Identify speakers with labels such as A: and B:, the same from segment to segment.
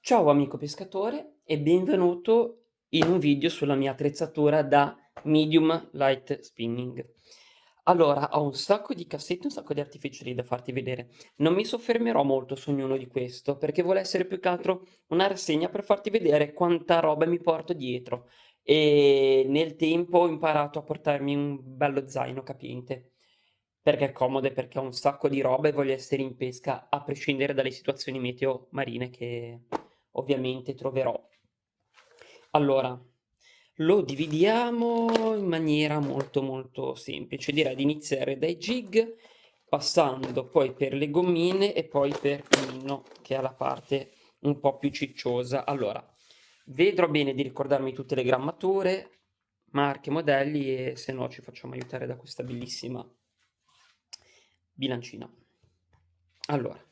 A: Ciao amico pescatore e benvenuto in un video sulla mia attrezzatura da medium light spinning. Allora, ho un sacco di cassetti, un sacco di artificiali da farti vedere. Non mi soffermerò molto su ognuno di questo perché vuole essere più che altro una rassegna per farti vedere quanta roba mi porto dietro e nel tempo ho imparato a portarmi un bello zaino capiente. Perché è comodo e perché ho un sacco di roba e voglio essere in pesca a prescindere dalle situazioni meteo marine che ovviamente troverò. Allora, lo dividiamo in maniera molto molto semplice. Direi di iniziare dai jig, passando poi per le gommine e poi per il minno, che è la parte un po' più cicciosa. Allora, vedrò bene di ricordarmi tutte le grammature, marche, modelli e se no ci facciamo aiutare da questa bellissima bilancina. Allora,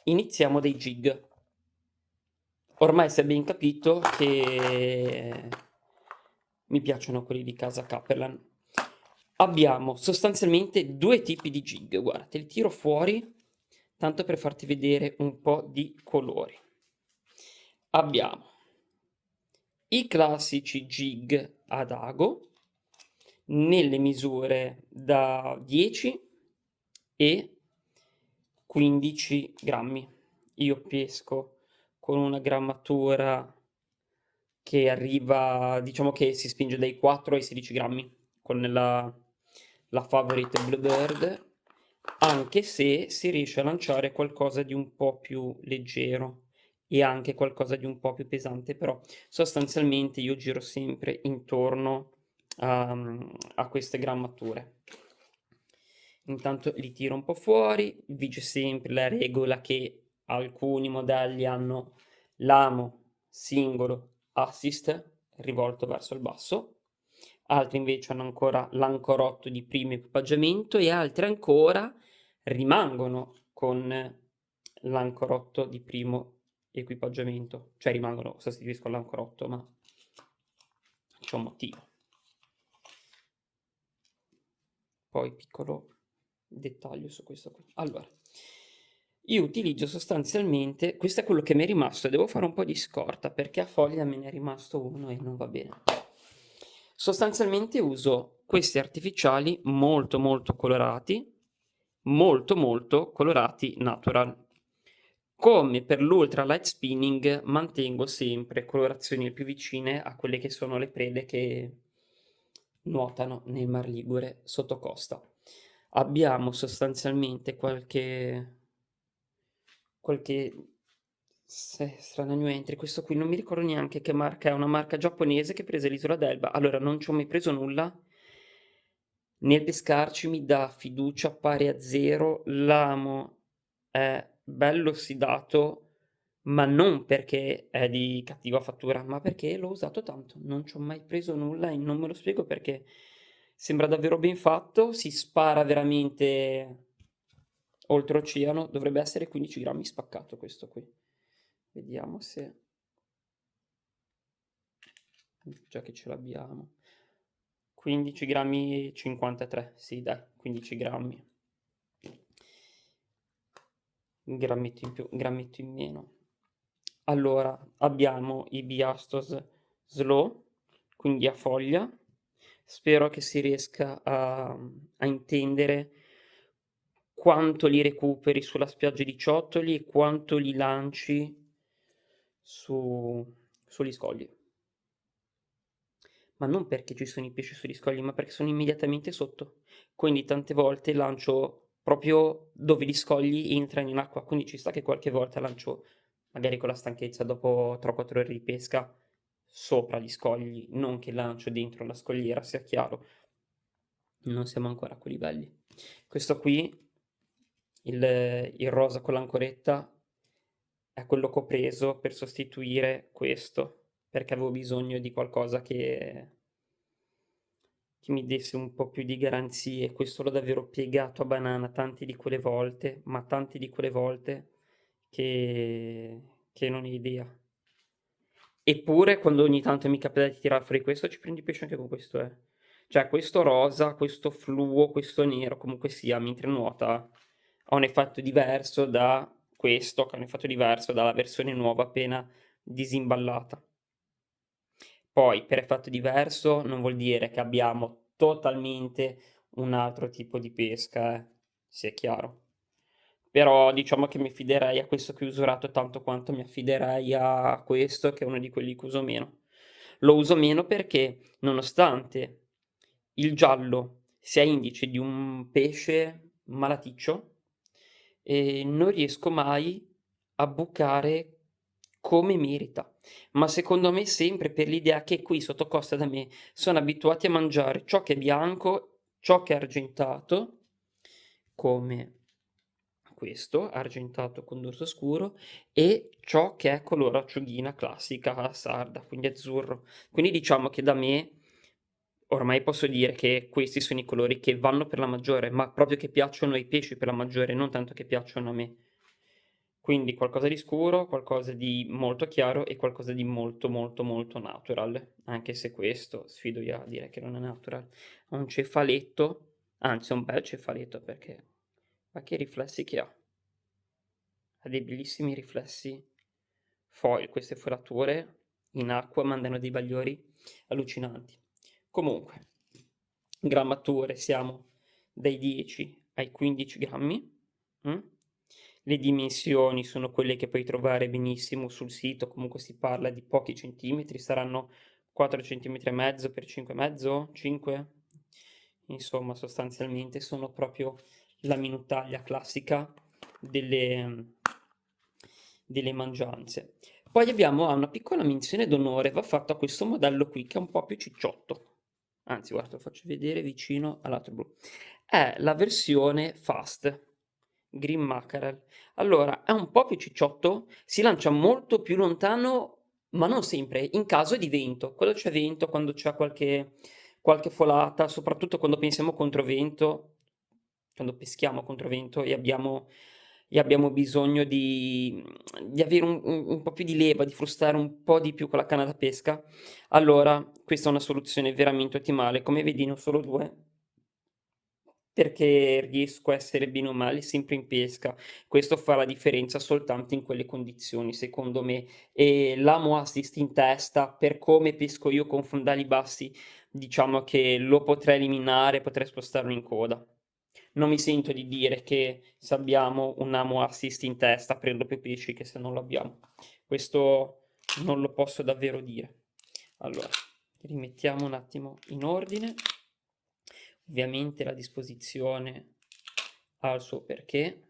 A: iniziamo dai jig. Ormai si è ben capito che mi piacciono quelli di casa Capellan. Abbiamo sostanzialmente due tipi di jig, guarda, te li tiro fuori tanto per farti vedere un po' di colori. Abbiamo i classici jig ad ago nelle misure da 10 e 15 grammi. Io pesco con una grammatura che arriva, diciamo che si spinge dai 4 ai 16 grammi con la Favorite Bluebird, anche se si riesce a lanciare qualcosa di un po' più leggero e anche qualcosa di un po' più pesante, però sostanzialmente io giro sempre intorno a queste grammature. Intanto li tiro un po' fuori, vige sempre la regola che alcuni modelli hanno l'amo singolo assist rivolto verso il basso, altri invece hanno ancora l'ancorotto di primo equipaggiamento e altri ancora rimangono con l'ancorotto di primo equipaggiamento, cioè rimangono, sostituisco l'ancorotto, ma c'è un motivo. Poi piccolo dettaglio su questo qui. Allora, io utilizzo sostanzialmente, questo è quello che mi è rimasto, devo fare un po' di scorta perché a foglia me ne è rimasto uno e non va bene. Sostanzialmente uso questi artificiali molto molto colorati natural. Come per l'ultra light spinning mantengo sempre colorazioni più vicine a quelle che sono le prede che nuotano nel Mar Ligure sotto costa. Abbiamo sostanzialmente qualche strana new entry. Questo qui non mi ricordo neanche che marca è, una marca giapponese che prese l'isola d'Elba. Allora, non ci ho mai preso nulla. Nel pescarci mi dà fiducia pari a 0. L'amo è bello ossidato, ma non perché è di cattiva fattura, ma perché l'ho usato tanto. Non ci ho mai preso nulla e non me lo spiego perché sembra davvero ben fatto, si spara veramente oltreoceano, dovrebbe essere 15 grammi spaccato questo qui. Vediamo se già che ce l'abbiamo. 15 grammi 53, sì dai, 15 grammi. Un grammetto in più, un grammetto in meno. Allora, abbiamo i Biastos Slow, quindi a foglia. Spero che si riesca a intendere quanto li recuperi sulla spiaggia di ciottoli e quanto li lanci sugli scogli. Ma non perché ci sono i pesci sugli scogli, ma perché sono immediatamente sotto. Quindi tante volte lancio proprio dove gli scogli entrano in acqua, quindi ci sta che qualche volta lancio, magari con la stanchezza dopo 3-4 ore di pesca, sopra gli scogli, non che lancio dentro la scogliera, sia chiaro. Non siamo ancora a quei livelli. Questo qui, il rosa con l'ancoretta, è quello che ho preso per sostituire questo, perché avevo bisogno di qualcosa che mi desse un po' più di garanzie. Questo l'ho davvero piegato a banana tanti di quelle volte, ma tanti di quelle volte che non hai idea. Eppure quando ogni tanto mi capita di tirar fuori questo, ci prendi pesce anche con questo, eh. Cioè questo rosa, questo fluo, questo nero, comunque sia, mentre nuota, ha un effetto diverso da questo, che ha un effetto diverso dalla versione nuova appena disimballata. Poi per effetto diverso non vuol dire che abbiamo totalmente un altro tipo di pesca, sia chiaro. Però diciamo che mi affiderei a questo che ho usurato tanto quanto mi affiderei a questo, che è uno di quelli che uso meno. Lo uso meno perché, nonostante il giallo sia indice di un pesce malaticcio, non riesco mai a bucare come merita. Ma secondo me sempre per l'idea che qui sotto costa da me sono abituati a mangiare ciò che è bianco, ciò che è argentato, come questo, argentato con dorso scuro, e ciò che è color acciughina classica sarda, quindi azzurro. Quindi diciamo che da me ormai posso dire che questi sono i colori che vanno per la maggiore, ma proprio che piacciono ai pesci per la maggiore, non tanto che piacciono a me. Quindi qualcosa di scuro, qualcosa di molto chiaro e qualcosa di molto, molto, molto natural, anche se questo sfido io a dire che non è natural. Ha un cefaletto, anzi è un bel cefaletto perché ma che riflessi che ha? Ha dei bellissimi riflessi foil, queste forature in acqua mandano dei bagliori allucinanti. Comunque, grammature siamo dai 10 ai 15 grammi. mm? Le dimensioni sono quelle che puoi trovare benissimo sul sito, comunque si parla di pochi centimetri, saranno 4 centimetri e mezzo per 5 e mezzo, 5. Insomma, sostanzialmente sono proprio la minutaglia classica delle, delle mangianze. Poi abbiamo una piccola menzione d'onore, va fatto a questo modello qui che è un po' più cicciotto. Anzi, guarda, lo faccio vedere vicino all'altro blu. È la versione Fast Green Mackerel. Allora, è un po' più cicciotto, si lancia molto più lontano, ma non sempre, in caso di vento. Quando c'è vento, quando c'è qualche folata, soprattutto quando pensiamo controvento, quando peschiamo controvento e abbiamo bisogno di avere un po' più di leva, di frustare un po' di più con la canna da pesca, allora questa è una soluzione veramente ottimale. Come vedi ne ho solo 2, perché riesco a essere bene o male sempre in pesca. Questo fa la differenza soltanto in quelle condizioni, secondo me. E l'amo assist in testa, per come pesco io con fondali bassi, diciamo che lo potrei eliminare, potrei spostarlo in coda. Non mi sento di dire che se abbiamo un amo assist in testa prendo più pesci che se non lo abbiamo. Questo non lo posso davvero dire. Allora, rimettiamo un attimo in ordine. Ovviamente la disposizione ha il suo perché.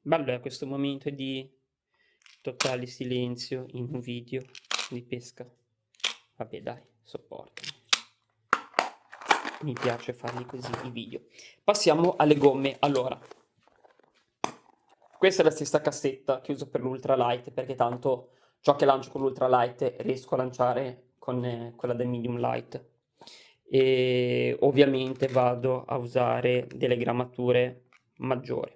A: Bello è questo momento di totale silenzio in un video di pesca. Vabbè dai, sopporto. Mi piace farli così i video. Passiamo alle gomme. Allora, questa è la stessa cassetta che uso per l'ultralight perché tanto ciò che lancio con l'ultralight riesco a lanciare con quella del medium light. E ovviamente vado a usare delle grammature maggiori,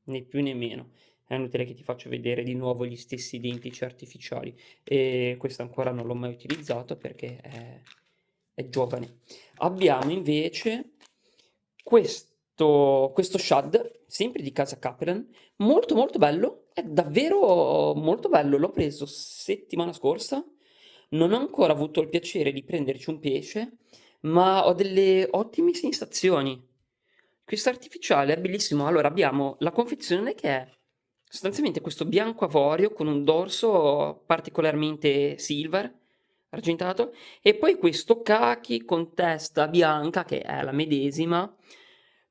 A: né più né meno. È inutile che ti faccio vedere di nuovo gli stessi identici artificiali. E questo ancora non l'ho mai utilizzato perché è giovane. Abbiamo invece questo shad, sempre di casa Capellan, molto molto bello, è davvero molto bello. L'ho preso settimana scorsa, non ho ancora avuto il piacere di prenderci un pesce, ma ho delle ottime sensazioni. Questo artificiale è bellissimo. Allora, abbiamo la confezione che è sostanzialmente questo bianco avorio con un dorso particolarmente silver, argentato, e poi questo khaki con testa bianca che è la medesima.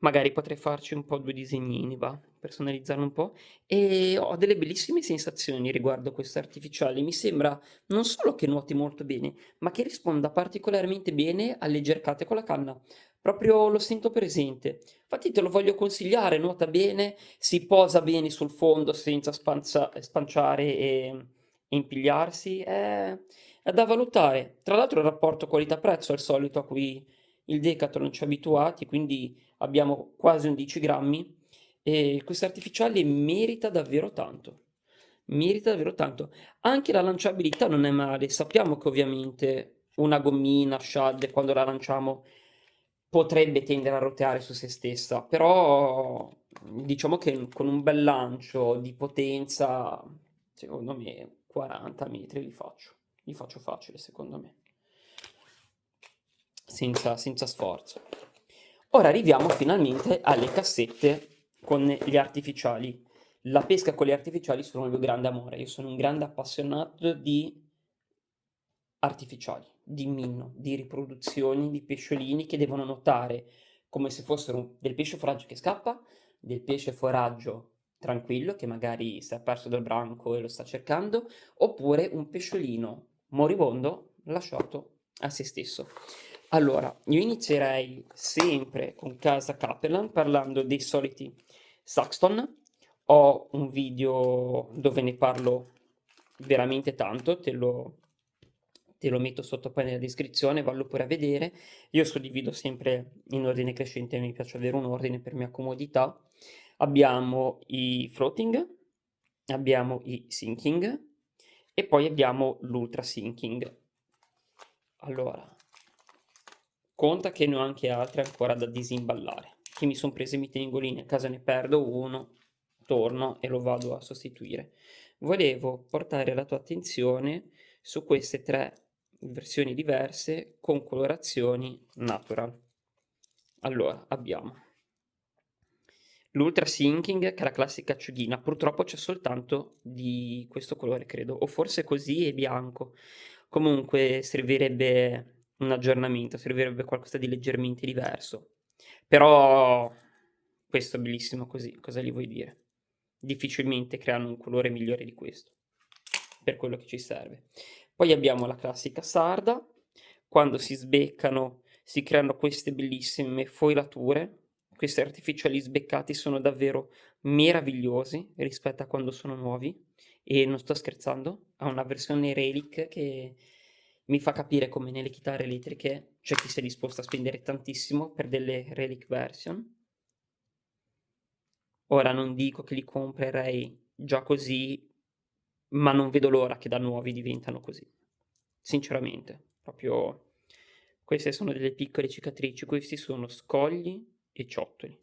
A: Magari potrei farci un po' 2 disegnini, va, personalizzarlo un po'. E ho delle bellissime sensazioni riguardo questo artificiale. Mi sembra non solo che nuoti molto bene, ma che risponda particolarmente bene alle gercate con la canna. Proprio lo sento presente. Infatti te lo voglio consigliare, nuota bene, si posa bene sul fondo senza spanciare e impigliarsi. È da valutare. Tra l'altro il rapporto qualità-prezzo è il solito a cui il Decathlon ci ha abituati, quindi abbiamo quasi 11 grammi e questo artificiale merita davvero tanto. Merita davvero tanto. Anche la lanciabilità non è male. Sappiamo che ovviamente una gommina Shad quando la lanciamo potrebbe tendere a roteare su se stessa, però diciamo che con un bel lancio di potenza, secondo me 40 metri li faccio facile secondo me, senza sforzo. Ora arriviamo finalmente alle cassette con gli artificiali. La pesca con gli artificiali sono il mio grande amore, io sono un grande appassionato di artificiali, di minno, di riproduzioni di pesciolini che devono nuotare come se fossero del pesce foraggio che scappa, del pesce foraggio tranquillo che magari si è perso dal branco e lo sta cercando, oppure un pesciolino moribondo lasciato a se stesso. Allora, io inizierei sempre con Casa Capellan parlando dei soliti Saxton. Ho un video dove ne parlo veramente tanto, te lo metto sotto poi nella descrizione, vallo pure a vedere. Io suddivido sempre in ordine crescente, mi piace avere un ordine per mia comodità. Abbiamo i floating, abbiamo i sinking e poi abbiamo l'ultra sinking. Allora, conta che ne ho anche altre ancora da disimballare. Che mi sono prese i mittengolini, a casa ne perdo uno, torno e lo vado a sostituire. Volevo portare la tua attenzione su queste tre versioni diverse con colorazioni natural. Allora, abbiamo l'Ultra Sinking, che è la classica acciughina, purtroppo c'è soltanto di questo colore, credo, o forse così e bianco. Comunque servirebbe un aggiornamento, servirebbe qualcosa di leggermente diverso. Però questo è bellissimo così, cosa gli vuoi dire? Difficilmente creano un colore migliore di questo, per quello che ci serve. Poi abbiamo la classica sarda, quando si sbeccano si creano queste bellissime foilature, questi artificiali sbeccati sono davvero meravigliosi rispetto a quando sono nuovi e non sto scherzando, ha una versione relic che mi fa capire come nelle chitarre elettriche c'è chi si è disposto a spendere tantissimo per delle relic version. Ora non dico che li comprerei già così, ma non vedo l'ora che da nuovi diventano così. Sinceramente, proprio queste sono delle piccole cicatrici, questi sono scogli e ciottoli.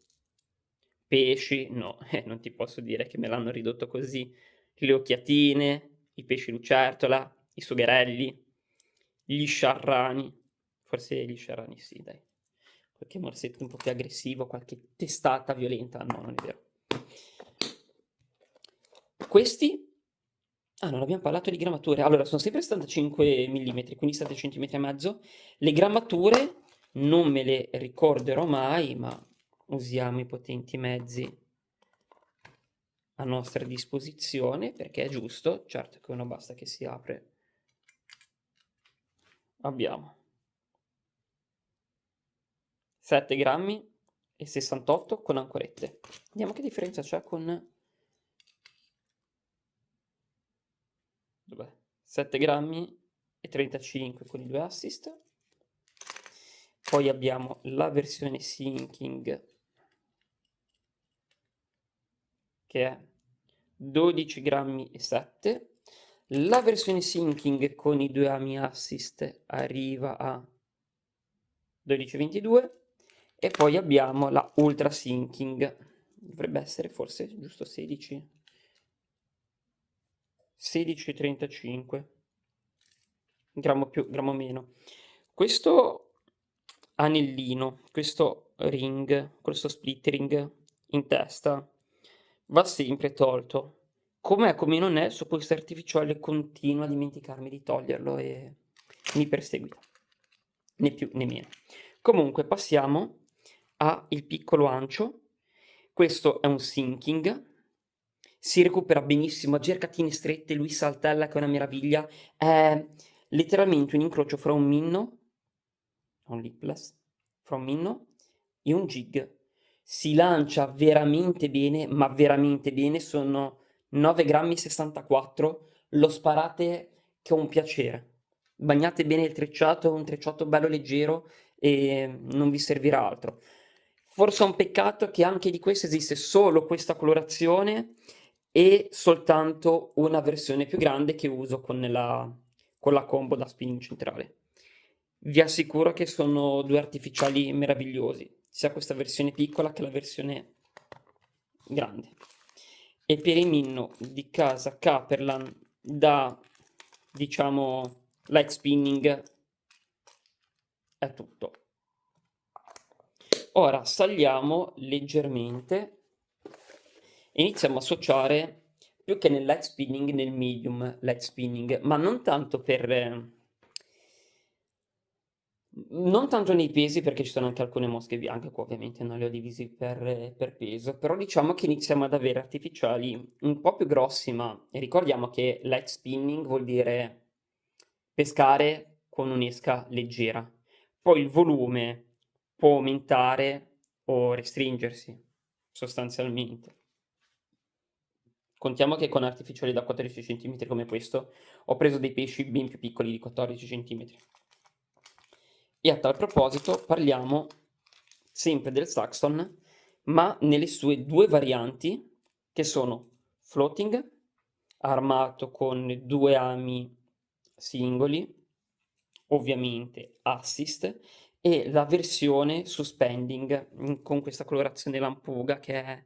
A: Pesci, no, non ti posso dire che me l'hanno ridotto così. Le occhiatine, i pesci lucertola, i sugherelli, gli sciarrani. Forse gli sciarrani sì, dai. Qualche morsetto un po' più aggressivo, qualche testata violenta. No, non è vero. Questi... Ah, non abbiamo parlato di grammature. Allora, sono sempre 75 mm, quindi 7 cm e mezzo. Le grammature non me le ricorderò mai, ma usiamo i potenti mezzi a nostra disposizione perché è giusto. Certo che uno basta che si apre. Abbiamo 7 grammi e 68 con ancorette. Vediamo che differenza c'è con... Dov'è? 7 grammi e 35 con i 2 assist. Poi abbiamo la versione sinking che è 12 grammi e 7. La versione sinking con i 2 ami assist arriva a 12,22 e poi abbiamo la ultra sinking, dovrebbe essere forse giusto 16, 16,35, grammo più, grammo meno. Questo anellino, questo ring, questo split ring in testa va sempre tolto. Com'è come non è, su questo artificiale continuo a dimenticarmi di toglierlo e mi perseguita, né più né meno. Comunque passiamo al piccolo ancio. Questo è un sinking, si recupera benissimo a gergatine strette, lui saltella che è una meraviglia, è letteralmente un incrocio fra un minno, un lipless, fra un minno e un jig. Si lancia veramente bene, ma veramente bene, sono 9 grammi 64, lo sparate che è un piacere. Bagnate bene il trecciato, un trecciato bello leggero e non vi servirà altro. Forse è un peccato che anche di questo esiste solo questa colorazione e soltanto una versione più grande che uso con la combo da spinning centrale. Vi assicuro che sono due artificiali meravigliosi, sia questa versione piccola che la versione grande. E per i Minno di casa Caperlan da, diciamo, light spinning è tutto. Ora saliamo leggermente e iniziamo a associare più che nel light spinning nel medium light spinning, ma non tanto non tanto nei pesi, perché ci sono anche alcune mosche bianche, qua ovviamente non le ho divisi per peso, però diciamo che iniziamo ad avere artificiali un po' più grossi, ma ricordiamo che light spinning vuol dire pescare con un'esca leggera. Poi il volume può aumentare o restringersi, sostanzialmente. Contiamo che con artificiali da 14 cm come questo ho preso dei pesci ben più piccoli di 14 cm. E a tal proposito parliamo sempre del Saxon, ma nelle sue due varianti, che sono floating, armato con due ami singoli, ovviamente assist, e la versione suspending con questa colorazione lampuga che è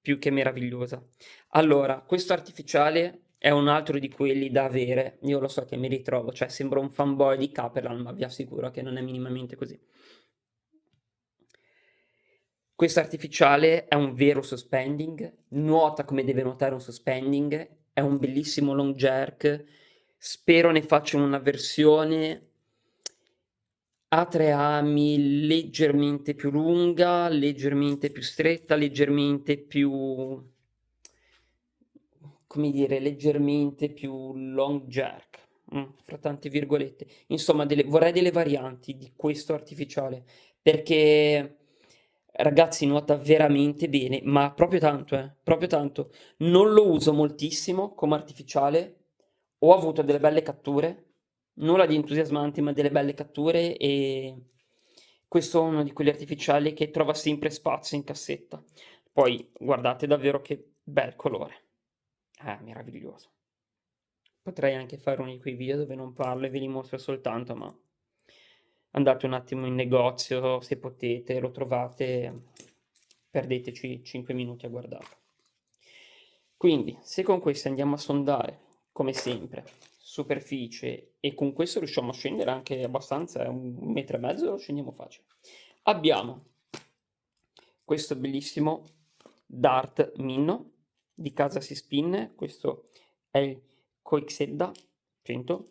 A: più che meravigliosa. Allora, questo artificiale è un altro di quelli da avere. Io lo so che mi ritrovo, cioè sembro un fanboy di Caperlan, ma vi assicuro che non è minimamente così. Questo artificiale è un vero suspending, nuota come deve nuotare un suspending, è un bellissimo long jerk. Spero ne facciano una versione a tre ami leggermente più lunga, leggermente più stretta, leggermente più, come dire, leggermente più long jerk, fra tante virgolette. Insomma, vorrei delle varianti di questo artificiale, perché ragazzi nuota veramente bene, ma proprio tanto, proprio tanto. Non lo uso moltissimo come artificiale, ho avuto delle belle catture, nulla di entusiasmanti, ma delle belle catture e questo è uno di quegli artificiali che trova sempre spazio in cassetta. Poi guardate davvero che bel colore. Meraviglioso. Potrei anche fare uno di quei video dove non parlo e ve li mostro soltanto, ma andate un attimo in negozio se potete, lo trovate, perdeteci 5 minuti a guardarlo. Quindi, se con questo andiamo a sondare, come sempre, superficie e con questo riusciamo a scendere anche abbastanza, 1,5 metri, lo scendiamo facile. Abbiamo questo bellissimo Dart Minno di casa si spin, questo è il Coixedda 100.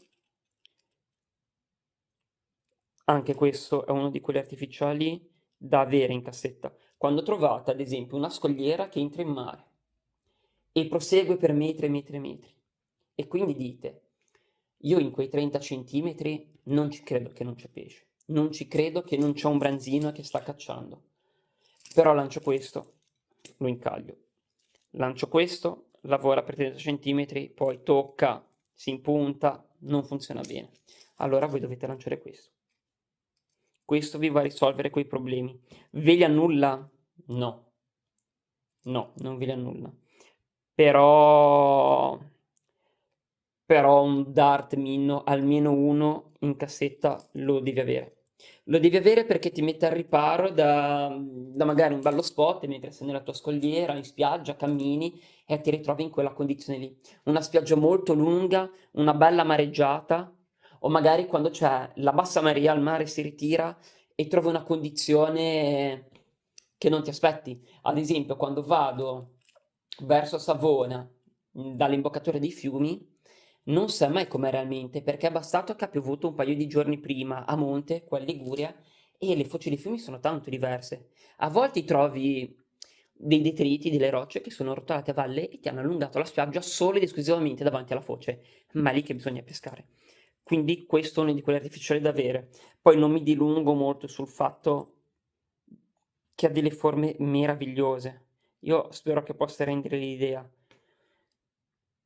A: Anche questo è uno di quegli artificiali da avere in cassetta. Quando trovate ad esempio una scogliera che entra in mare e prosegue per metri e metri e metri e quindi dite io in quei 30 centimetri non ci credo che non c'è pesce, non ci credo che non c'è un branzino che sta cacciando, però lancio questo, lo incaglio, lancio questo, lavora per 30 centimetri, poi tocca, si impunta, non funziona bene. Allora voi dovete lanciare questo. Questo vi va a risolvere quei problemi. Ve li annulla? No. No, non ve li annulla. Però un Dart Minno, almeno uno in cassetta lo devi avere. Lo devi avere perché ti mette al riparo da magari un bello spot mentre sei nella tua scogliera, in spiaggia, cammini e ti ritrovi in quella condizione lì. Una spiaggia molto lunga, una bella mareggiata, o magari quando c'è la bassa marea, il mare si ritira e trovi una condizione che non ti aspetti. Ad esempio, quando vado verso Savona, dall'imboccatura dei fiumi, non sai mai com'è realmente, perché è bastato che abbia piovuto un paio di giorni prima a monte, qua in Liguria, e le foci dei fiumi sono tanto diverse. A volte trovi dei detriti, delle rocce che sono rotolate a valle e ti hanno allungato la spiaggia solo ed esclusivamente davanti alla foce, ma è lì che bisogna pescare. Quindi questo è uno di quegli artificiali da avere. Poi non mi dilungo molto sul fatto che ha delle forme meravigliose. Io spero che possa rendere l'idea.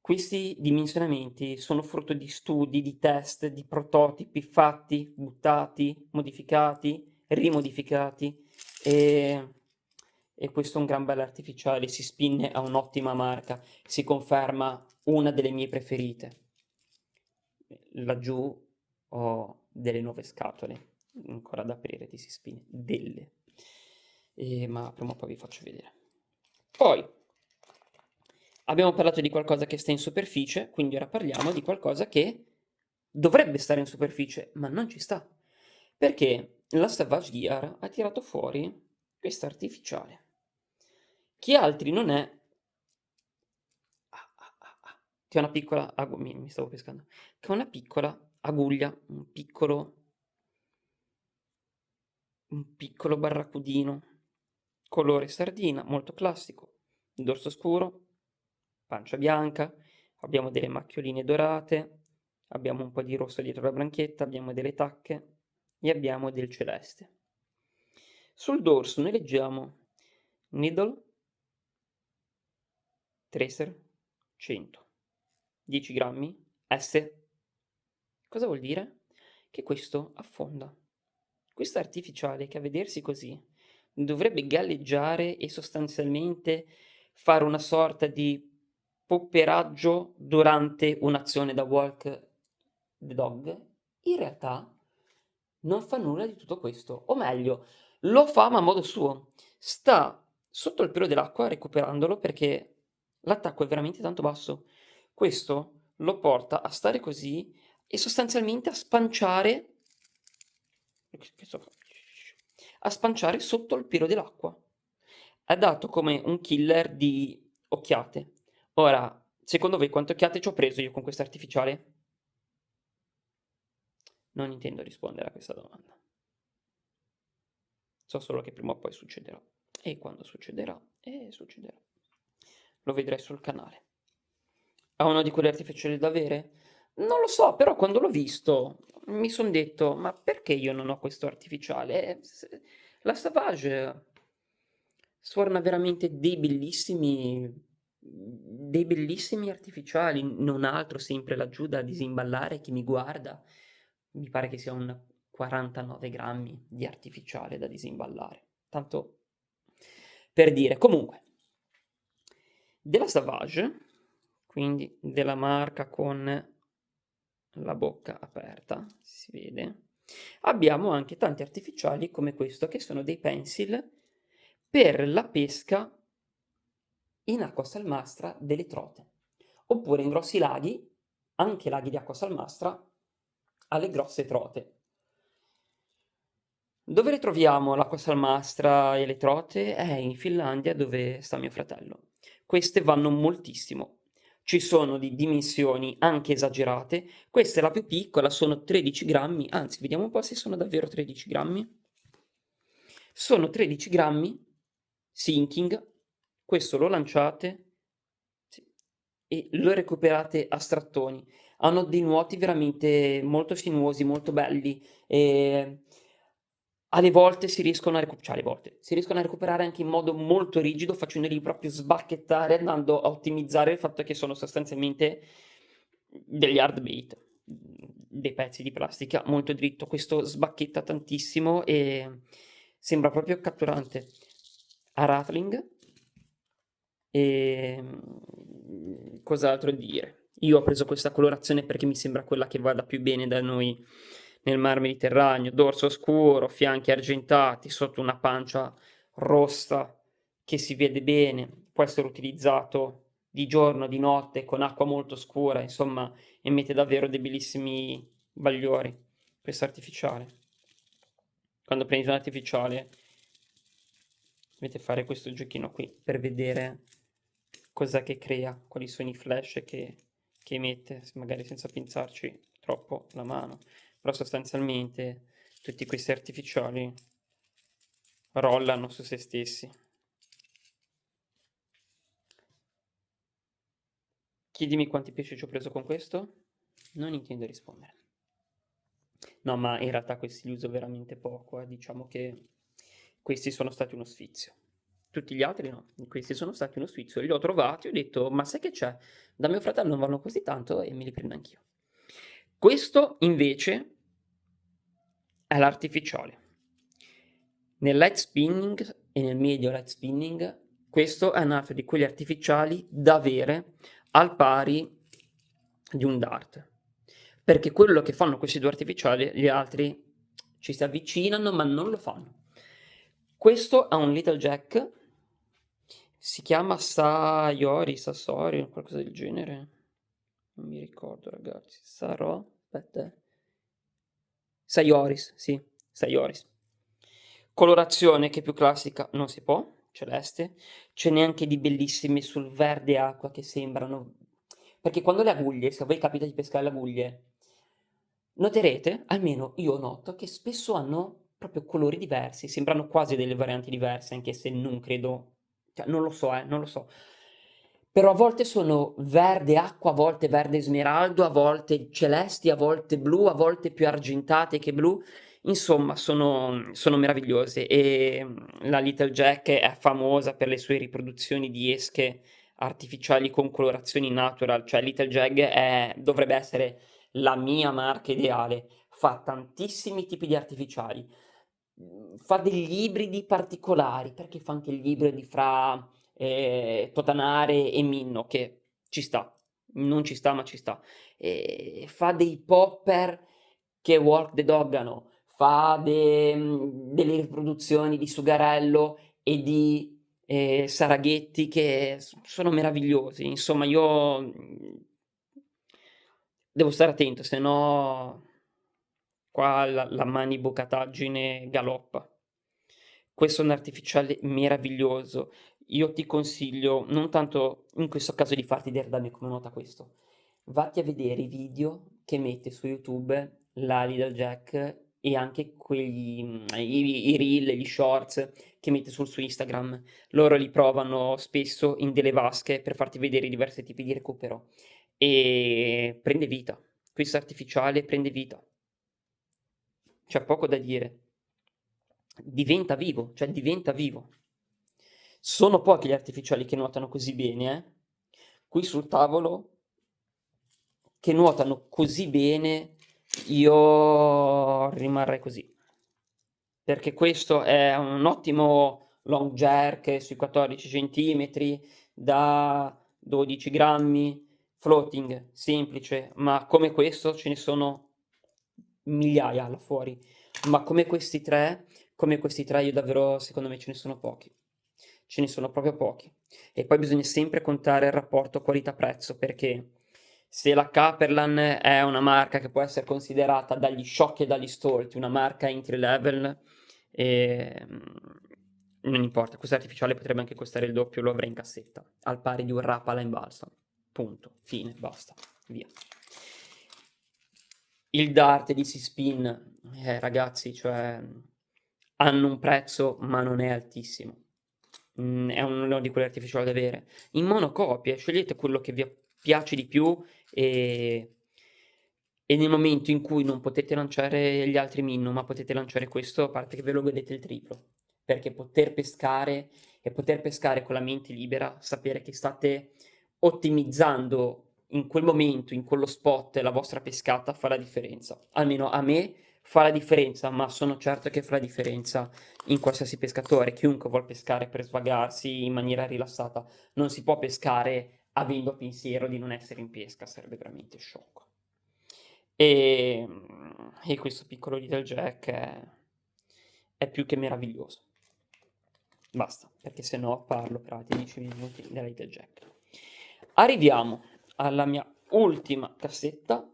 A: Questi dimensionamenti sono frutto di studi, di test, di prototipi fatti, buttati, modificati, rimodificati e, e questo è un gran bel artificiale, si spinne a un'ottima marca, si conferma una delle mie preferite. Laggiù ho delle nuove scatole ancora da aprire di Sispin, ma prima o poi vi faccio vedere. Poi abbiamo parlato di qualcosa che sta in superficie, quindi ora parliamo di qualcosa che dovrebbe stare in superficie, ma non ci sta. Perché la Savage Gear ha tirato fuori questa artificiale, che altri non è che è una piccola mi stavo pescando, che è una piccola aguglia, un piccolo barracudino, colore sardina, molto classico, dorso scuro, pancia bianca, abbiamo delle macchioline dorate, abbiamo un po' di rosso dietro la branchietta, abbiamo delle tacche e abbiamo del celeste. Sul dorso noi leggiamo Needle Tracer 100, 10 grammi, S. Cosa vuol dire? Che questo affonda. Questo artificiale che a vedersi così dovrebbe galleggiare e sostanzialmente fare una sorta di popperaggio durante un'azione da walk the dog, in realtà non fa nulla di tutto questo, o meglio, lo fa ma a modo suo. Sta sotto il pelo dell'acqua recuperandolo perché l'attacco è veramente tanto basso. Questo lo porta a stare così e sostanzialmente a spanciare sotto il pelo dell'acqua. È dato come un killer di occhiate. Ora, secondo voi quante occhiate ci ho preso io con questo artificiale? Non intendo rispondere a questa domanda. So solo che prima o poi succederà. E quando succederà, succederà. Lo vedrai sul canale. Ha uno di quegli artificiali da avere? Non lo so, però quando l'ho visto mi son detto: "Ma perché io non ho questo artificiale?" La Savage sforna veramente dei bellissimi artificiali, non altro, sempre laggiù da disimballare, chi mi guarda, mi pare che sia un 49 grammi di artificiale da disimballare. Tanto per dire. Comunque, della Savage, quindi della marca con la bocca aperta, si vede, abbiamo anche tanti artificiali come questo, che sono dei pencil per la pesca in acqua salmastra delle trote, oppure in grossi laghi, anche laghi di acqua salmastra, alle grosse trote. Dove le troviamo l'acqua salmastra e le trote? In Finlandia, dove sta mio fratello. Queste vanno moltissimo. Ci sono di dimensioni anche esagerate. Questa è la più piccola, sono 13 grammi. Anzi, vediamo un po' se sono davvero 13 grammi. Sono 13 grammi, sinking. Questo lo lanciate e lo recuperate a strattoni. Hanno dei nuoti veramente molto sinuosi, molto belli. E alle volte si riescono si riescono a recuperare anche in modo molto rigido, facendoli proprio sbacchettare, andando a ottimizzare il fatto che sono sostanzialmente degli hard bait, dei pezzi di plastica molto dritto. Questo sbacchetta tantissimo e sembra proprio catturante. A rattling. Cos'altro dire? Io ho preso questa colorazione perché mi sembra quella che vada più bene da noi nel Mar Mediterraneo, dorso scuro, fianchi argentati, sotto una pancia rossa che si vede bene, può essere utilizzato di giorno, di notte, con acqua molto scura, insomma, emette davvero dei bellissimi bagliori, questo artificiale. Quando prendi un artificiale dovete fare questo giochino qui per vedere cos'è che crea, quali sono i flash che emette, magari senza pensarci troppo la mano, però sostanzialmente tutti questi artificiali rollano su se stessi. Chiedimi quanti pesci ci ho preso con questo? Non intendo rispondere. No, ma in realtà questi li uso veramente poco, diciamo che questi sono stati uno sfizio. Tutti gli altri no, questi sono stati uno sfizio. Li ho trovati, ho detto, ma sai che c'è? Da mio fratello non vanno così tanto e me li prendo anch'io. Questo invece è l'artificiale. Nel light spinning e nel medio light spinning, questo è un altro di quegli artificiali da avere al pari di un dart. perché quello che fanno questi due artificiali, gli altri ci si avvicinano ma non lo fanno. Questo ha un Little Jack, si chiama Sasori o qualcosa del genere, non mi ricordo ragazzi, aspetta. Sayoris, sì, Sayoris. Colorazione che più classica non si può, celeste. Ce n'è anche di bellissime sul verde acqua che sembrano... Perché quando le aguglie, se a voi capita di pescare le aguglie, noterete, almeno io noto, che spesso hanno proprio colori diversi, sembrano quasi delle varianti diverse, anche se non credo... Cioè, non lo so, non lo so. Però a volte sono verde acqua, a volte verde smeraldo, a volte celesti, a volte blu, a volte più argentate che blu. Insomma, sono meravigliose e la Little Jack è famosa per le sue riproduzioni di esche artificiali con colorazioni natural, cioè Little Jack dovrebbe essere la mia marca ideale. Fa tantissimi tipi di artificiali, fa degli ibridi particolari, perché fa anche gli ibridi fra Totanare e Minno, che ci sta, non ci sta ma ci sta. Fa dei popper che Walk the Doggano, fa delle riproduzioni di Sugarello e di Saraghetti che sono meravigliosi. Insomma, io devo stare attento, se no qua la manibucataggine galoppa. Questo è un artificiale meraviglioso. Io ti consiglio, non tanto in questo caso di farti dire da me come nota questo, vatti a vedere i video che mette su YouTube la Little Jack e anche i reel, gli shorts che mette sul suo Instagram. Loro li provano spesso in delle vasche per farti vedere i diversi tipi di recupero e prende vita. Questo artificiale prende vita. C'è poco da dire. Diventa vivo, cioè diventa vivo. Sono pochi gli artificiali che nuotano così bene, eh. Qui sul tavolo, che nuotano così bene, io rimarrei così. Perché questo è un ottimo long jerk sui 14 cm da 12 grammi, floating, semplice, ma come questo ce ne sono migliaia là fuori. Ma come questi tre io davvero, secondo me ce ne sono pochi. Ce ne sono proprio pochi. E poi bisogna sempre contare il rapporto qualità-prezzo, perché se la Caperlan è una marca che può essere considerata dagli sciocchi e dagli stolti una marca entry level, non importa, questo artificiale potrebbe anche costare il doppio, lo avrei in cassetta, al pari di un Rapala in balsam. Punto, fine, basta, via. Il Dart di Spin, ragazzi, cioè hanno un prezzo ma non è altissimo. È uno di quelli artificiali da avere. In monocopie, scegliete quello che vi piace di più e nel momento in cui non potete lanciare gli altri minno, ma potete lanciare questo, a parte che ve lo godete il triplo. Perché poter pescare e poter pescare con la mente libera, sapere che state ottimizzando in quel momento, in quello spot, la vostra pescata fa la differenza. Almeno a me fa la differenza, ma sono certo che fa la differenza in qualsiasi pescatore. Chiunque vuol pescare per svagarsi in maniera rilassata, non si può pescare avendo pensiero di non essere in pesca, sarebbe veramente sciocco. E questo piccolo Little Jack è più che meraviglioso. Basta, perché se no parlo per altri 10 minuti della Little Jack. Arriviamo alla mia ultima cassetta.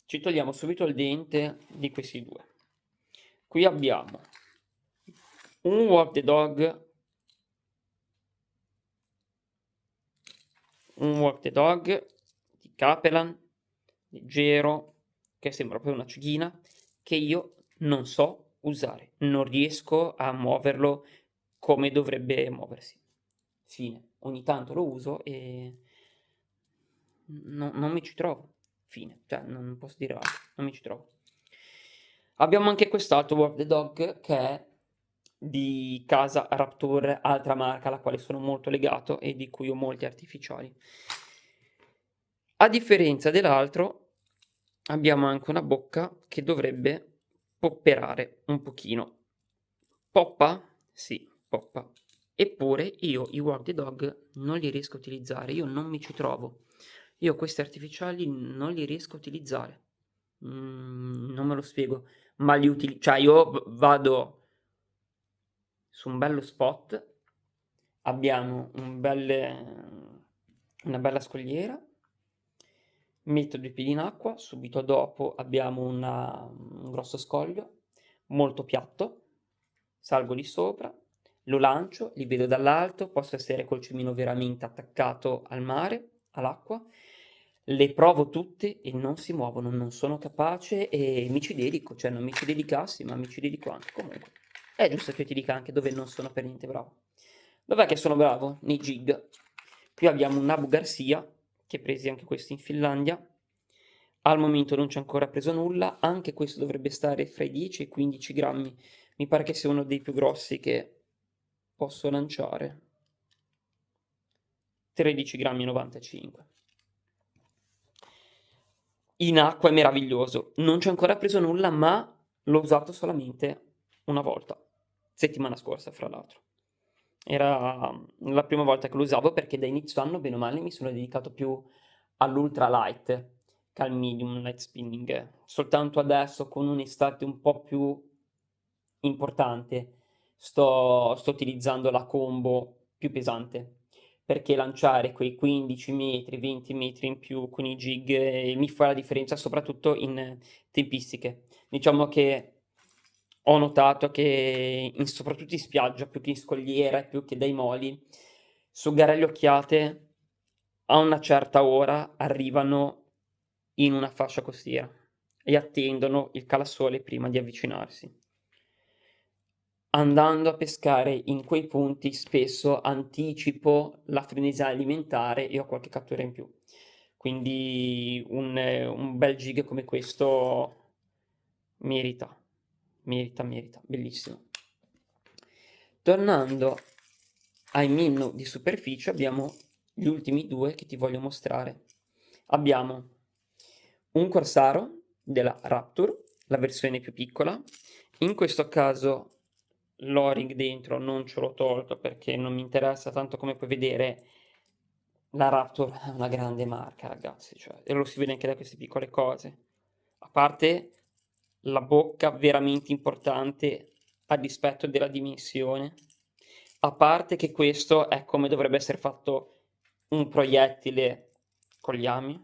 A: Ci togliamo subito il dente di questi due. Qui abbiamo un Walk the Dog, di Capelan, leggero, che sembra proprio una cioghina, che io non so usare, non riesco a muoverlo come dovrebbe muoversi. Fine. Ogni tanto lo uso e non mi ci trovo. Fine. Cioè, non posso dire altro, non mi ci trovo. Abbiamo anche quest'altro Walk the Dog che è di casa Raptor, altra marca alla quale sono molto legato e di cui ho molti artificiali. A differenza dell'altro, abbiamo anche una bocca che dovrebbe popperare un pochino. Poppa? Sì, poppa. Eppure io i walk the dog non li riesco a utilizzare, io non mi ci trovo. Io questi artificiali non li riesco a utilizzare. Non me lo spiego, ma cioè io vado su un bello spot, abbiamo una bella scogliera, metto 2 piedi in acqua, subito dopo abbiamo un grosso scoglio, molto piatto, salgo lì sopra, lo lancio, li vedo dall'alto, posso essere col cimino veramente attaccato al mare, all'acqua, le provo tutte e non si muovono, non sono capace e mi ci dedico, cioè non mi ci dedicassi, ma mi ci dedico anche comunque. È giusto che io ti dica anche dove non sono per niente bravo. Dov'è che sono bravo? Nei jig. Qui abbiamo un Abu Garcia, che presi anche questo in Finlandia. Al momento non ci ha ancora preso nulla, anche questo dovrebbe stare fra i 10 e i 15 grammi. Mi pare che sia uno dei più grossi che posso lanciare. 13 grammi e 95. In acqua è meraviglioso. Non ci ho ancora preso nulla, ma l'ho usato solamente una volta. Settimana scorsa, fra l'altro. Era la prima volta che lo usavo perché da inizio anno, bene o male, mi sono dedicato più all'ultra light che al medium light spinning. Soltanto adesso, con un'estate un po' più importante, sto utilizzando la combo più pesante perché lanciare quei 15 metri, 20 metri in più con i jig mi fa la differenza soprattutto in tempistiche. Diciamo che ho notato che soprattutto in spiaggia, più che in scogliera, più che dai moli, su gare alle occhiate a una certa ora arrivano in una fascia costiera e attendono il calasole prima di avvicinarsi. Andando a pescare in quei punti spesso anticipo la frenesia alimentare e ho qualche cattura in più. Quindi un bel jig come questo merita, merita, bellissimo. Tornando ai minnow di superficie abbiamo gli ultimi due che ti voglio mostrare. Abbiamo un Corsaro della Rapture, la versione più piccola. In questo caso l'O-ring dentro non ce l'ho tolto perché non mi interessa tanto. Come puoi vedere la Rapture è una grande marca, ragazzi, cioè, e lo si vede anche da queste piccole cose. A parte la bocca veramente importante a dispetto della dimensione, a parte che questo è come dovrebbe essere fatto un proiettile con gli ami,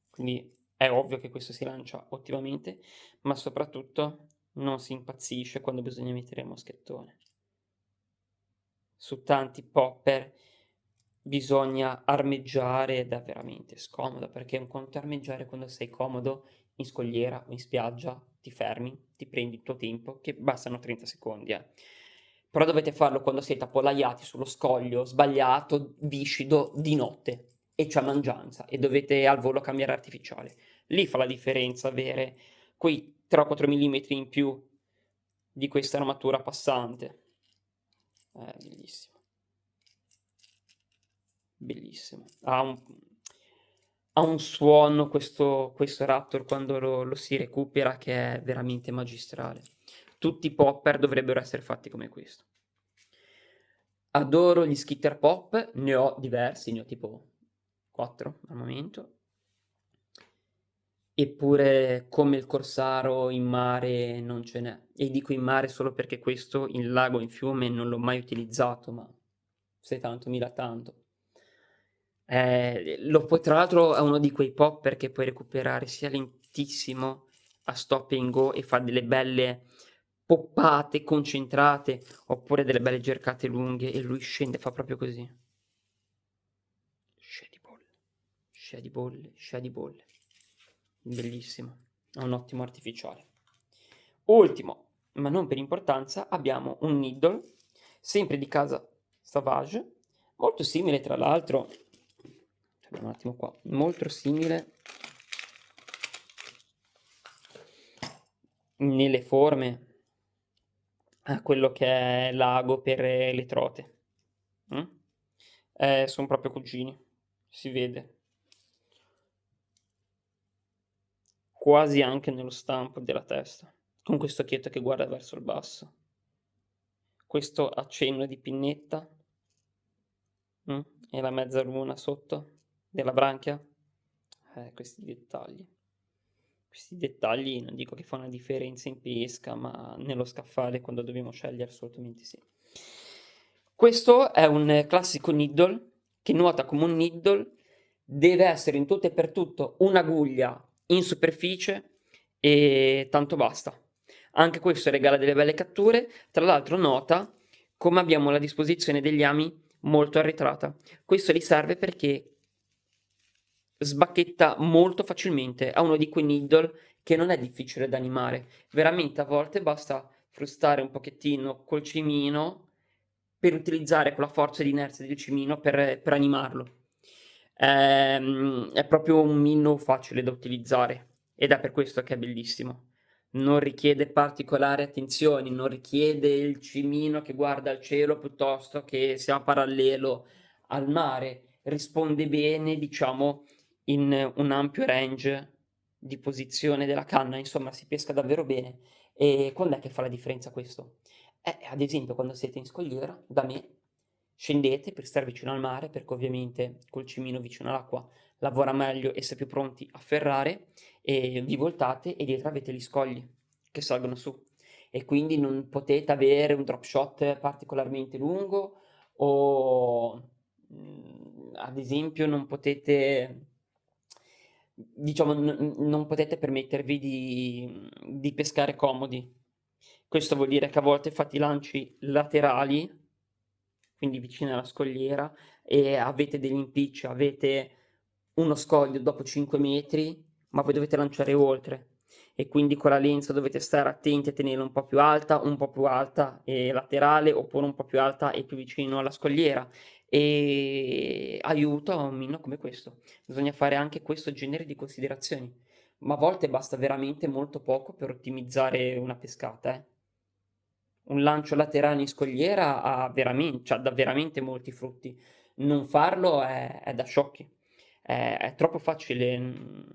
A: quindi è ovvio che questo si lancia ottimamente, ma soprattutto non si impazzisce quando bisogna mettere il moschettone. Su tanti popper bisogna armeggiare ed è veramente scomodo perché un conto è armeggiare quando sei comodo in scogliera o in spiaggia, ti fermi, ti prendi il tuo tempo, che bastano 30 secondi, Però dovete farlo quando siete appollaiati sullo scoglio, sbagliato, viscido, di notte e c'è mangianza e dovete al volo cambiare artificiale. Lì fa la differenza avere quei 3-4 mm in più di questa armatura passante. Bellissimo. Bellissimo. Ha un suono questo Raptor quando lo si recupera che è veramente magistrale. Tutti i popper dovrebbero essere fatti come questo. Adoro gli skitter pop, ne ho diversi, ne ho tipo 4 al momento. Eppure come il Corsaro in mare non ce n'è. E dico in mare solo perché questo in lago, in fiume non l'ho mai utilizzato, ma se tanto mi dà tanto. Tra l'altro è uno di quei popper che puoi recuperare sia lentissimo a stop and go e fa delle belle poppate concentrate, oppure delle belle gercate lunghe e lui scende, fa proprio così. Scedi bolle, scedi bolle, scedi bolle. Bellissimo, è un ottimo artificiale. Ultimo, ma non per importanza, abbiamo un Needle, sempre di casa Savage, molto simile tra l'altro, abbiamo un attimo qua, molto simile nelle forme a quello che è l'ago per le trote. Sono proprio cugini, si vede. Quasi anche nello stampo della testa, con questo occhietto che guarda verso il basso. Questo accenno di pinnetta mm? E la mezzaluna sotto della branchia. Questi dettagli. Questi dettagli non dico che fa una differenza in pesca, ma nello scaffale quando dobbiamo scegliere assolutamente sì. Questo è un classico needle che nuota come un needle, deve essere in tutto e per tutto un'aguglia in superficie e tanto basta. Anche questo regala delle belle catture, tra l'altro nota come abbiamo la disposizione degli ami molto arretrata. Questo gli serve perché sbacchetta molto facilmente, è uno di quei needle che non è difficile da animare, veramente a volte basta frustare un pochettino col cimino per utilizzare quella forza di inerzia del cimino per animarlo. È proprio un minnow facile da utilizzare ed è per questo che è bellissimo. Non richiede particolari attenzioni, non richiede il cimino che guarda al cielo piuttosto che sia parallelo al mare. Risponde bene, diciamo, in un ampio range di posizione della canna, insomma si pesca davvero bene. E quand'è che fa la differenza questo? Ad esempio quando siete in scogliera, da me, scendete per stare vicino al mare, perché ovviamente col cimino vicino all'acqua lavora meglio e si è più pronti a ferrare, e vi voltate e dietro avete gli scogli che salgono su. E quindi non potete avere un drop shot particolarmente lungo o ad esempio non potete, diciamo, non potete permettervi di pescare comodi. Questo vuol dire che a volte fate i lanci laterali, quindi vicino alla scogliera, e avete degli impicci, avete uno scoglio dopo 5 metri, ma voi dovete lanciare oltre. E quindi con la lenza dovete stare attenti a tenerla un po' più alta e laterale, oppure un po' più alta e più vicino alla scogliera. E aiuta un minno come questo. Bisogna fare anche questo genere di considerazioni, ma a volte basta veramente molto poco per ottimizzare una pescata, eh. Un lancio laterale in scogliera c'ha da veramente molti frutti. Non farlo è da sciocchi. È troppo facile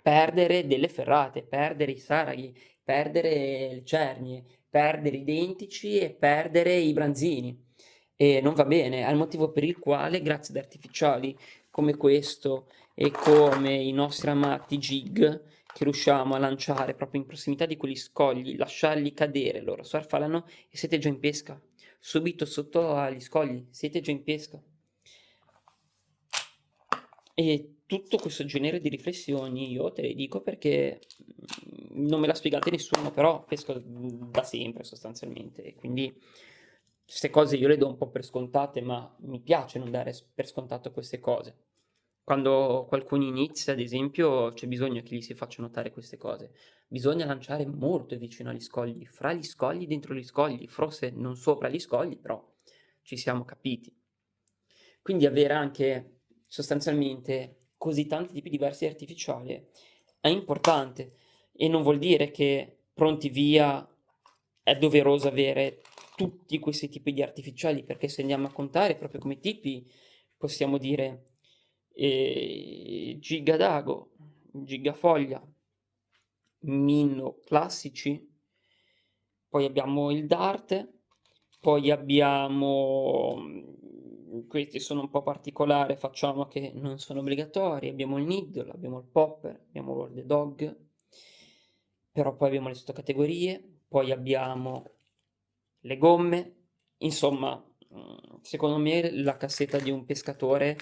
A: perdere delle ferrate, perdere i saraghi, perdere le cernie, perdere i dentici e perdere i branzini. E non va bene, è il motivo per il quale, grazie ad artificiali come questo e come i nostri amati jig, che riusciamo a lanciare proprio in prossimità di quegli scogli, lasciarli cadere, loro sorfalano e siete già in pesca. Subito sotto agli scogli, siete già in pesca. E tutto questo genere di riflessioni io te le dico perché non me l'ha spiegate nessuno, però pesco da sempre sostanzialmente, e quindi queste cose io le do un po' per scontate, ma mi piace non dare per scontato queste cose. Quando qualcuno inizia, ad esempio, c'è bisogno che gli si faccia notare queste cose. Bisogna lanciare molto vicino agli scogli, fra gli scogli, dentro gli scogli, forse non sopra gli scogli, però ci siamo capiti. Quindi avere anche sostanzialmente così tanti tipi diversi di artificiale è importante e non vuol dire che pronti via è doveroso avere tutti questi tipi di artificiali, perché se andiamo a contare proprio come tipi possiamo dire giga d'ago, giga foglia, minno classici, poi abbiamo il Dart, poi abbiamo, questi sono un po' particolari, facciamo che non sono obbligatori, abbiamo il Needle, abbiamo il Popper, abbiamo l'Old Dog, però poi abbiamo le sottocategorie, poi abbiamo le gomme, insomma, secondo me la cassetta di un pescatore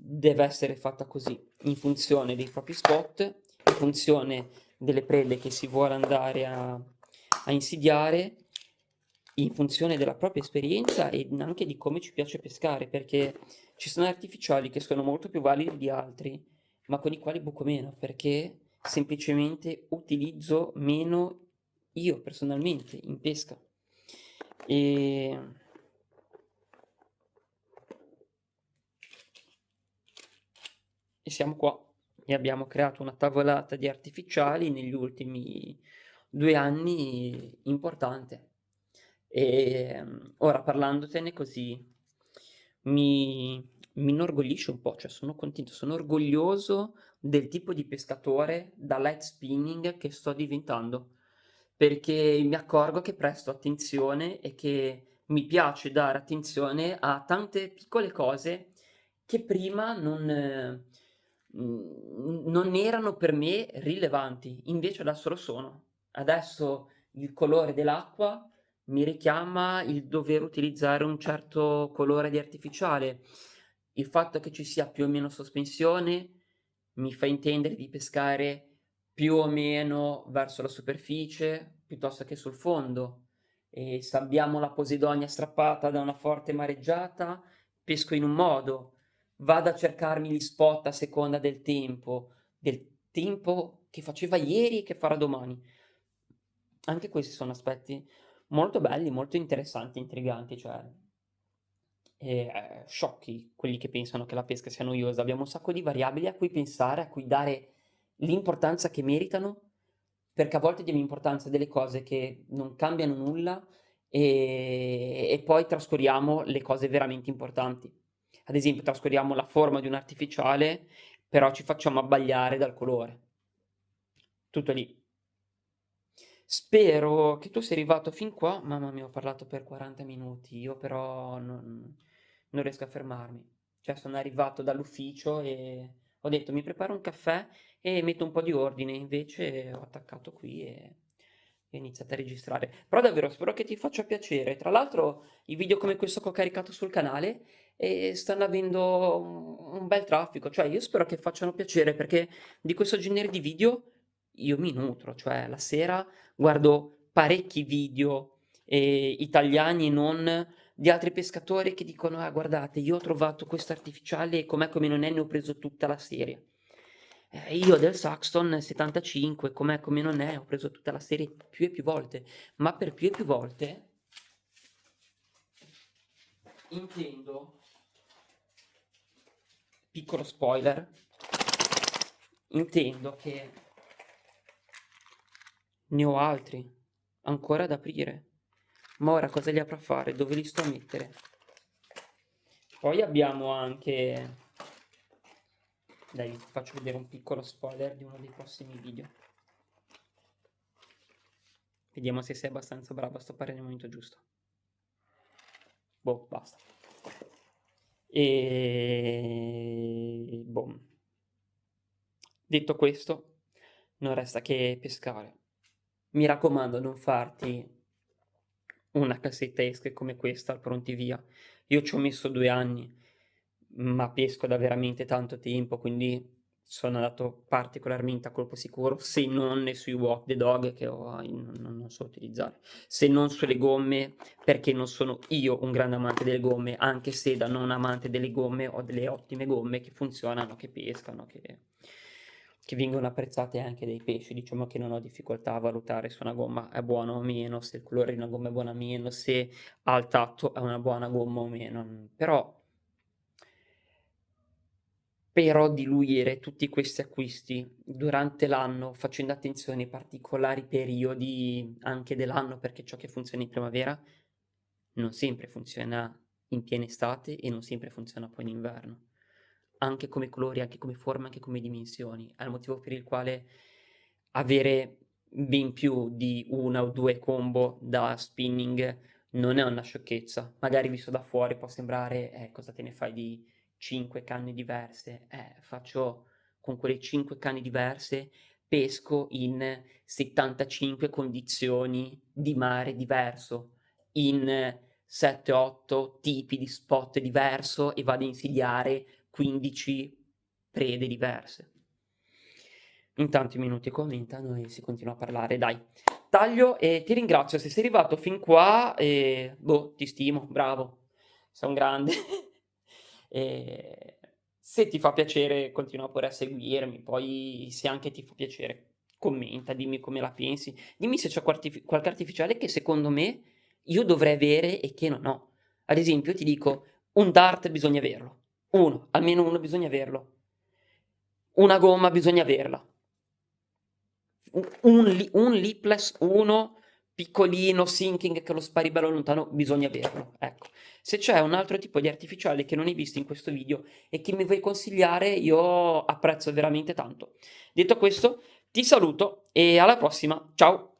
A: deve essere fatta così, in funzione dei propri spot, in funzione delle prede che si vuole andare a insidiare, in funzione della propria esperienza e anche di come ci piace pescare, perché ci sono artificiali che sono molto più validi di altri, ma con i quali buco meno, perché semplicemente utilizzo meno io personalmente in pesca. E E siamo qua e abbiamo creato una tavolata di artificiali negli ultimi 2 anni importante. Ora parlandotene così mi inorgoglisce un po', cioè sono contento, sono orgoglioso del tipo di pescatore da light spinning che sto diventando, perché mi accorgo che presto attenzione e che mi piace dare attenzione a tante piccole cose che prima non erano per me rilevanti, invece adesso lo sono. Adesso il colore dell'acqua mi richiama il dover utilizzare un certo colore di artificiale. Il fatto che ci sia più o meno sospensione mi fa intendere di pescare più o meno verso la superficie piuttosto che sul fondo. E se abbiamo la posidonia strappata da una forte mareggiata, pesco in un modo. Vado a cercarmi gli spot a seconda del tempo che faceva ieri e che farà domani. Anche questi sono aspetti molto belli, molto interessanti, intriganti, cioè sciocchi quelli che pensano che la pesca sia noiosa. Abbiamo un sacco di variabili a cui pensare, a cui dare l'importanza che meritano, perché a volte diamo importanza a delle cose che non cambiano nulla e poi trascuriamo le cose veramente importanti. Ad esempio, trascuriamo la forma di un artificiale, però ci facciamo abbagliare dal colore. Tutto lì. Spero che tu sia arrivato fin qua. Mamma mia, ho parlato per 40 minuti, io però non riesco a fermarmi. Cioè, sono arrivato dall'ufficio e ho detto mi preparo un caffè e metto un po' di ordine, invece ho attaccato qui e ho iniziato a registrare. Però davvero spero che ti faccia piacere. Tra l'altro, i video come questo che ho caricato sul canale stanno avendo un bel traffico. Cioè, io spero che facciano piacere perché di questo genere di video io mi nutro, cioè la sera guardo parecchi video italiani e non di altri pescatori che dicono: "Ah, guardate, io ho trovato questo artificiale e com'è come non è, ne ho preso tutta la serie". Io del Saxton 75, com'è come non è, ho preso tutta la serie più e più volte, ma per più e più volte intendo, piccolo spoiler, intendo che ne ho altri ancora da aprire. Ma ora cosa li avrò a fare? Dove li sto a mettere? Poi abbiamo anche... Dai, vi faccio vedere un piccolo spoiler di uno dei prossimi video. Vediamo se sei abbastanza bravo a stoppare nel momento giusto. Boh, basta. E... boh. Detto questo, non resta che pescare. Mi raccomando, non farti una cassetta esche come questa al pronti via. Io ci ho messo 2 anni, ma pesco da veramente tanto tempo, quindi sono andato particolarmente a colpo sicuro, se non sui walk the dog che non so utilizzare, se non sulle gomme, perché non sono io un grande amante delle gomme, anche se da non amante delle gomme ho delle ottime gomme che funzionano, che pescano, che vengono apprezzate anche dai pesci. Diciamo che non ho difficoltà a valutare se una gomma è buona o meno, se il colore di una gomma è buono o meno, se al tatto è una buona gomma o meno. Però diluire tutti questi acquisti durante l'anno, facendo attenzione ai particolari periodi anche dell'anno, perché ciò che funziona in primavera non sempre funziona in piena estate e non sempre funziona poi in inverno. Anche come colori, anche come forme, anche come dimensioni. È il motivo per il quale avere ben più di 1 o 2 combo da spinning non è una sciocchezza. Magari visto da fuori può sembrare: cosa te ne fai di 5 canne diverse?" Faccio con quelle 5 canne diverse pesco in 75 condizioni di mare diverso, in 7, 8 tipi di spot diverso e vado a insidiare 15 prede diverse. In tanti minuti commentano e si continua a parlare. Dai, taglio e ti ringrazio. Se sei arrivato fin qua, boh, ti stimo, bravo, sei un grande. E se ti fa piacere, continua pure a seguirmi. Poi, se anche ti fa piacere, commenta, dimmi come la pensi. Dimmi se c'è qualche artificiale che secondo me io dovrei avere e che non ho. Ad esempio, ti dico, un dart bisogna averlo. Uno, almeno uno bisogna averlo. Una gomma bisogna averla. Un lipless, uno piccolino, sinking, che lo spari bello lontano, bisogna averlo. Ecco. Se c'è un altro tipo di artificiale che non hai visto in questo video e che mi vuoi consigliare, io apprezzo veramente tanto. Detto questo, ti saluto e alla prossima. Ciao!